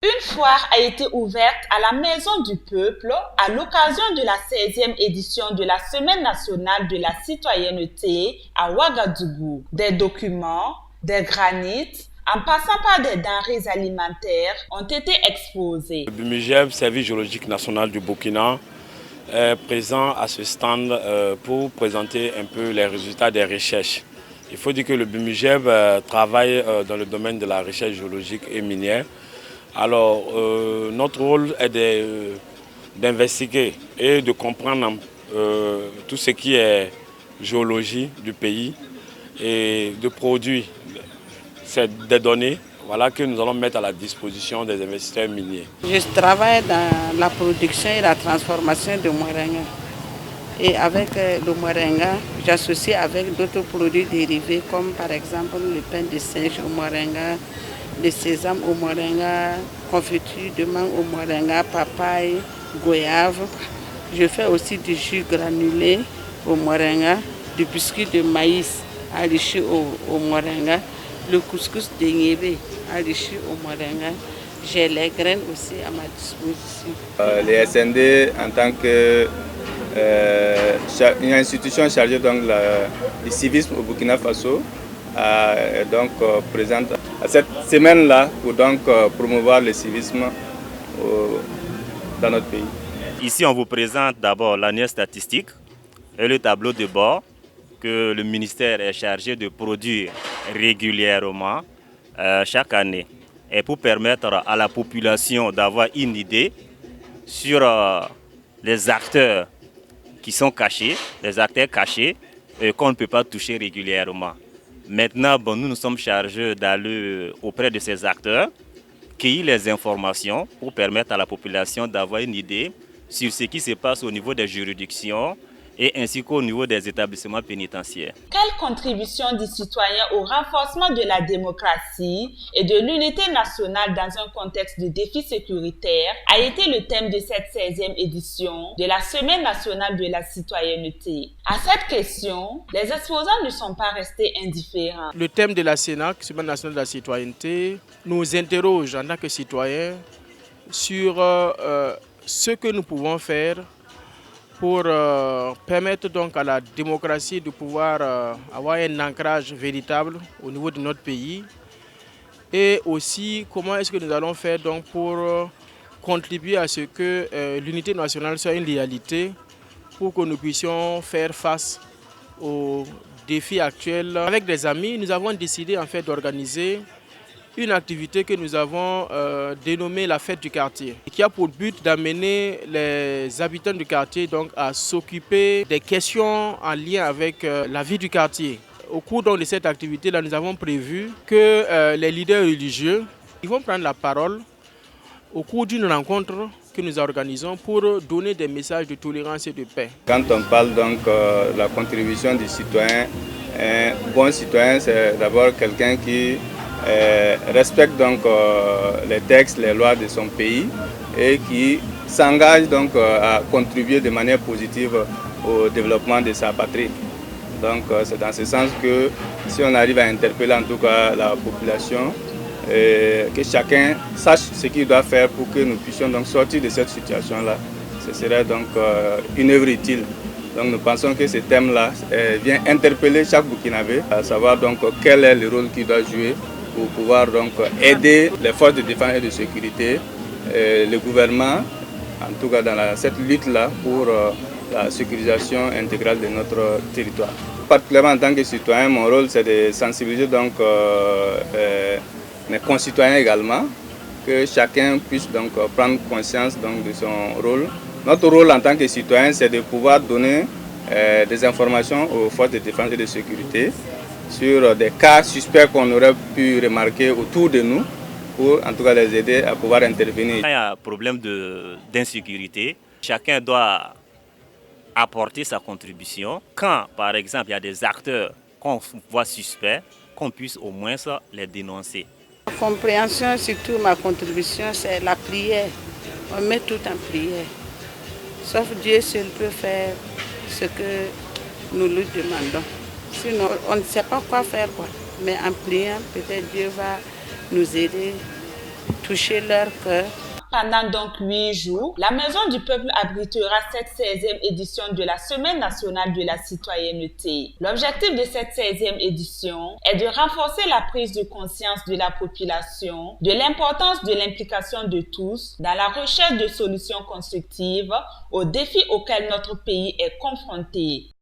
Une foire a été ouverte à la Maison du Peuple à l'occasion de la 16e édition de la Semaine nationale de la citoyenneté à Ouagadougou. Des documents, des granites, en passant par des denrées alimentaires ont été exposés. Le BUMUGEB, Service géologique national du Burkina, est présent à ce stand pour présenter un peu les résultats des recherches. Il faut dire que le BUMUGEB travaille dans le domaine de la recherche géologique et minière. Alors, notre rôle est d'investiguer et de comprendre tout ce qui est géologie du pays et de produire des données, voilà, que nous allons mettre à la disposition des investisseurs miniers. Je travaille dans la production et la transformation de moringa. Et avec le moringa, j'associe avec d'autres produits dérivés comme par exemple le pain de singe au moringa, le sésame au moringa, confiture de mangue au moringa, papaye, goyave. Je fais aussi du jus granulé au moringa, du biscuit de maïs enrichi au moringa, le couscous de niébé enrichi au moringa. J'ai les graines aussi à ma disposition. Les SND en tant que une institution chargée donc du civisme au Burkina Faso est donc présente à cette semaine-là pour donc promouvoir le civisme dans notre pays. Ici, on vous présente d'abord l'annuaire statistique et le tableau de bord que le ministère est chargé de produire régulièrement chaque année. Et pour permettre à la population d'avoir une idée sur les acteurs qui sont cachés, les acteurs cachés qu'on ne peut pas toucher régulièrement. Maintenant, nous sommes chargés d'aller auprès de ces acteurs, cueillir les informations pour permettre à la population d'avoir une idée sur ce qui se passe au niveau des juridictions et ainsi qu'au niveau des établissements pénitentiaires. Quelle contribution des citoyens au renforcement de la démocratie et de l'unité nationale dans un contexte de défis sécuritaires a été le thème de cette 16e édition de la Semaine nationale de la citoyenneté. À cette question, les exposants ne sont pas restés indifférents. Le thème de la CNAC, Semaine nationale de la citoyenneté, nous interroge en tant que citoyens sur ce que nous pouvons faire pour permettre donc à la démocratie de pouvoir avoir un ancrage véritable au niveau de notre pays, et aussi comment est-ce que nous allons faire donc pour contribuer à ce que l'unité nationale soit une réalité pour que nous puissions faire face aux défis actuels. Avec des amis, nous avons décidé en fait d'organiser une activité que nous avons dénommée la fête du quartier, qui a pour but d'amener les habitants du quartier donc, à s'occuper des questions en lien avec la vie du quartier. Au cours donc, de cette activité-là, nous avons prévu que les leaders religieux ils vont prendre la parole au cours d'une rencontre que nous organisons pour donner des messages de tolérance et de paix. Quand on parle donc de la contribution du citoyen, un bon citoyen, c'est d'abord quelqu'un qui respecte donc les textes, les lois de son pays et qui s'engage donc à contribuer de manière positive au développement de sa patrie. Donc c'est dans ce sens que si on arrive à interpeller en tout cas la population, que chacun sache ce qu'il doit faire pour que nous puissions donc sortir de cette situation-là, ce serait donc une œuvre utile. Donc nous pensons que ce thème-là vient interpeller chaque Burkinabé, à savoir donc quel est le rôle qu'il doit jouer pour pouvoir donc aider les forces de défense et de sécurité, le gouvernement, en tout cas dans cette lutte-là pour la sécurisation intégrale de notre territoire. Particulièrement en tant que citoyen, mon rôle c'est de sensibiliser donc mes concitoyens également, que chacun puisse donc prendre conscience donc de son rôle. Notre rôle en tant que citoyen, c'est de pouvoir donner des informations aux forces de défense et de sécurité sur des cas suspects qu'on aurait pu remarquer autour de nous, pour en tout cas les aider à pouvoir intervenir. Quand il y a un problème d'insécurité, chacun doit apporter sa contribution. Quand, par exemple, il y a des acteurs qu'on voit suspects, qu'on puisse au moins les dénoncer. Ma compréhension, surtout ma contribution, c'est la prière. On met tout en prière. Sauf Dieu seul peut faire ce que nous lui demandons. Sinon, on ne sait pas quoi faire, quoi. Mais en priant, peut-être Dieu va nous aider toucher leur cœur. Pendant donc 8 jours, la Maison du Peuple abritera cette 16e édition de la Semaine nationale de la citoyenneté. L'objectif de cette 16e édition est de renforcer la prise de conscience de la population de l'importance de l'implication de tous dans la recherche de solutions constructives aux défis auxquels notre pays est confronté.